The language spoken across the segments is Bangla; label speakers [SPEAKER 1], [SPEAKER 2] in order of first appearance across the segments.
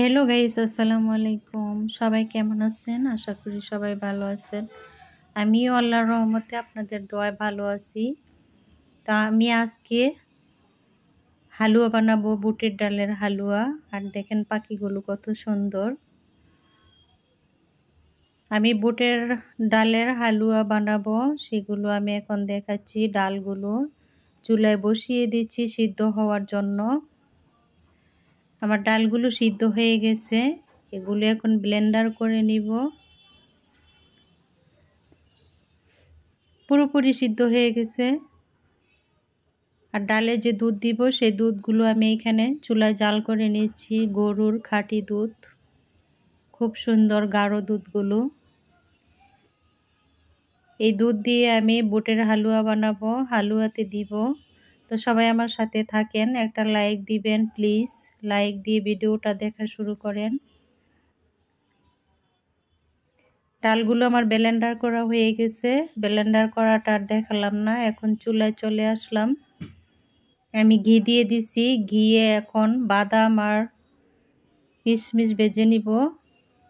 [SPEAKER 1] হ্যালো গাইস, আসসালামু আলাইকুম। সবাই কেমন আছেন? আশা করি সবাই ভালো আছেন। আমিও আল্লাহর রহমতে আপনাদের দোয়ায় ভালো আছি। তা আমি আজকে হালুয়া বানাবো, বুটের ডালের হালুয়া। আর দেখেন পাখিগুলো কত সুন্দর। আমি বুটের ডালের হালুয়া বানাবো, সেগুলো আমি এখন দেখাচ্ছি। ডালগুলো চুলায় বসিয়ে দিচ্ছি সিদ্ধ হওয়ার জন্য। আমার ডালগুলো সিদ্ধ হয়ে গেছে, এগুলো এখন ব্লেন্ডার করে নিব। পুরোপুরি সিদ্ধ হয়ে গেছে। আর ডালে যে দুধ দিব সেই দুধগুলো আমি এখানে চুলায় জাল করে নিচ্ছি। গরুর খাঁটি দুধ, খুব সুন্দর গাঢ় দুধগুলো। এই দুধ দিয়ে আমি বুটের হালুয়া বানাবো, হালুয়াতে দিব। তো সবাই আমার সাথে থাকেন, একটা লাইক দিবেন প্লিজ। লাইক দিয়ে ভিডিওটা দেখা শুরু করেন। ডালগুলো আমার ব্লেন্ডার করা হয়ে গেছে। ব্লেন্ডার করাটা আর দেখালাম না, এখন চুলায় চলে আসলাম। আমি ঘি দিয়ে দিছি। ঘিয়ে এখন বাদাম আর কিশমিশ ভেজে নিব।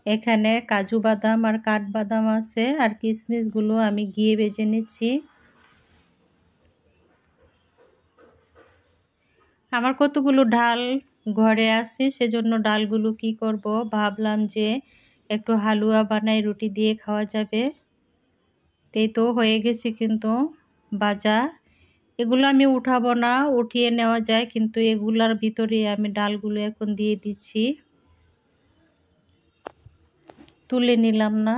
[SPEAKER 1] এখানে কাজু বাদাম আর কাঠবাদাম আছে, আর কিশমিশগুলো আমি ঘিয়ে ভেজে নিচ্ছি। আমার কতগুলো ডাল ঘরে আছে, সেজন্য ডালগুলো কি করব ভাবলাম যে একটু হালুয়া বানাই, রুটি দিয়ে খাওয়া যাবে। এই তো হয়ে গেছে কিন্তু ভাজা। এগুলো আমি উঠাবো না, উঠিয়ে নেওয়া যায়, কিন্তু এগুলার ভিতরে আমি ডালগুলো এখন দিয়ে দিচ্ছি। তুলে নিলাম না।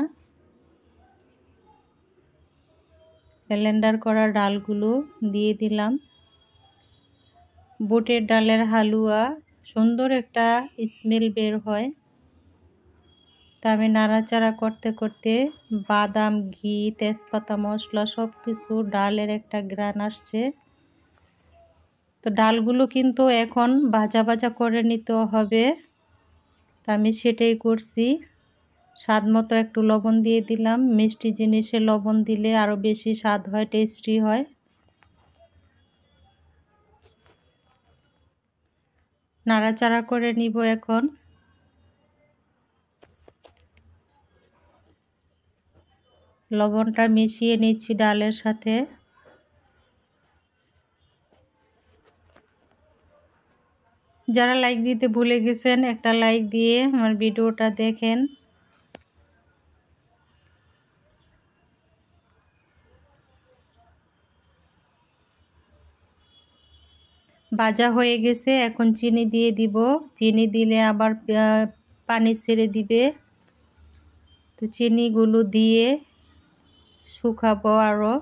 [SPEAKER 1] ব্লেন্ডার করা ডালগুলো দিয়ে দিলাম। বুটের ডালের হালুয়া সুন্দর একটা স্মেল বের হয়। তা আমি নাড়াচাড়া করতে করতে বাদাম, ঘি, তেজপাতা, মশলা সব কিছু, ডালের একটা ঘ্রাণ আসছে। তো ডালগুলো কিন্তু এখন ভাজা ভাজা করে নিতে হবে। তা আমি সেটাই করছি। স্বাদ মতো একটু লবণ দিয়ে দিলাম। মিষ্টি জিনিসে লবণ দিলে আরও বেশি স্বাদ হয়, টেস্টি হয়। নাড়াচাড়া করে নিব এখন। লবণটা মিশিয়ে নিচ্ছি ডালের সাথে। যারা লাইক দিতে ভুলে গেছেন, একটা লাইক দিয়ে আমার ভিডিওটা দেখেন। ভাজা হয়ে গেছে, এখন চিনি দিয়ে দিব। চিনি দিলে আবার পানি ছেড়ে দিবে। তো চিনিগুলো দিয়ে শুকাবো আরও।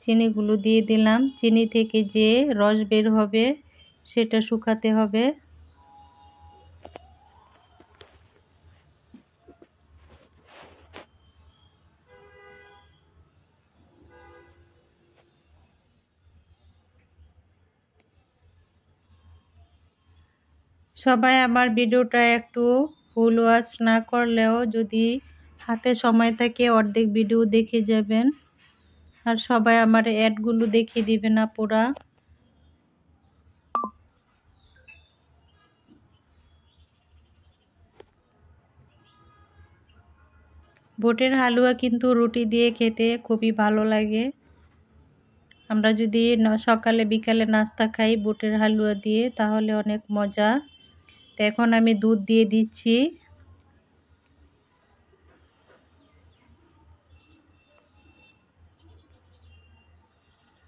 [SPEAKER 1] চিনিগুলো দিয়ে দিলাম। চিনি থেকে যে রস বের হবে সেটা শুকাতে হবে। সবাই আমার ভিডিওটা একটু ফুল ওয়াচ না করলেও যদি হাতে সময় থাকে অর্ধেক ভিডিও দেখে যাবেন। আর সবাই আমার অ্যাডগুলো দেখিয়ে দিবেন আপুরা। বুটের হালুয়া কিন্তু রুটি দিয়ে খেতে খুবই ভালো লাগে। আমরা যদি সকালে বিকালে নাস্তা খাই বুটের হালুয়া দিয়ে, তাহলে অনেক মজা। তো এখন আমি দুধ দিয়ে দিচ্ছি।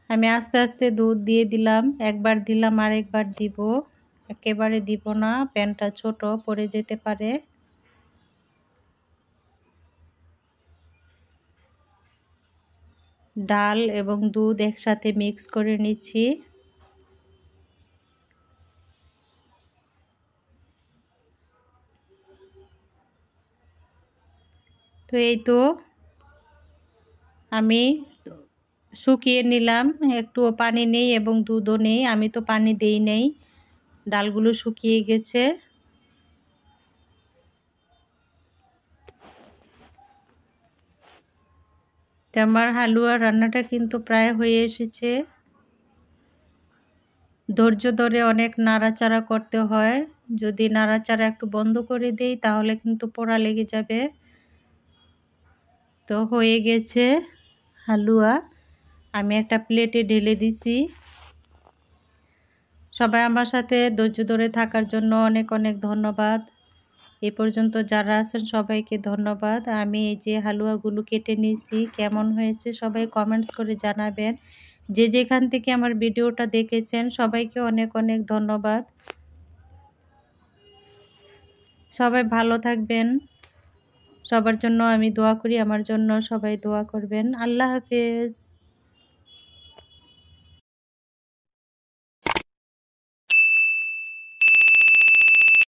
[SPEAKER 1] আমি আস্তে আস্তে দুধ দিয়ে দিলাম। একবার দিলাম, আরেকবার দিব। একেবারে দিব না, প্যানটা ছোট পড়ে যেতে পারে। ডাল এবং দুধ একসাথে মিক্স করে নিচ্ছি। তো এই তো আমি শুকিয়ে নিলাম। একটুও পানি নেই এবং দুধও নেই, আমি তো পানি দেই নাই। ডালগুলো শুকিয়ে গেছে। আমার হালুয়া রান্নাটা কিন্তু প্রায় হয়ে এসেছে। ধৈর্য ধরে অনেক নাড়াচাড়া করতে হয়। যদি নাড়াচাড়া একটু বন্ধ করে দেই তাহলে কিন্তু পোড়া লেগে যাবে। তো হয়ে গেছে হালুয়া, আমি একটা প্লেটে ঢেলে দিছি। সবাই আমার সাথে ধৈর্য ধরে থাকার জন্য অনেক অনেক ধন্যবাদ। এ পর্যন্ত যারা আছেন সবাইকে ধন্যবাদ। আমি এই যে হালুয়াগুলো কেটে নিয়েছি, কেমন হয়েছে সবাই কমেন্টস করে জানাবেন। যে যেখান থেকে আমার ভিডিওটা দেখেছেন সবাইকে অনেক অনেক ধন্যবাদ। সবাই ভালো থাকবেন, সবার জন্য আমি দোয়া করি, আমার জন্য সবাই দোয়া করবেন। আল্লাহ হাফেজ।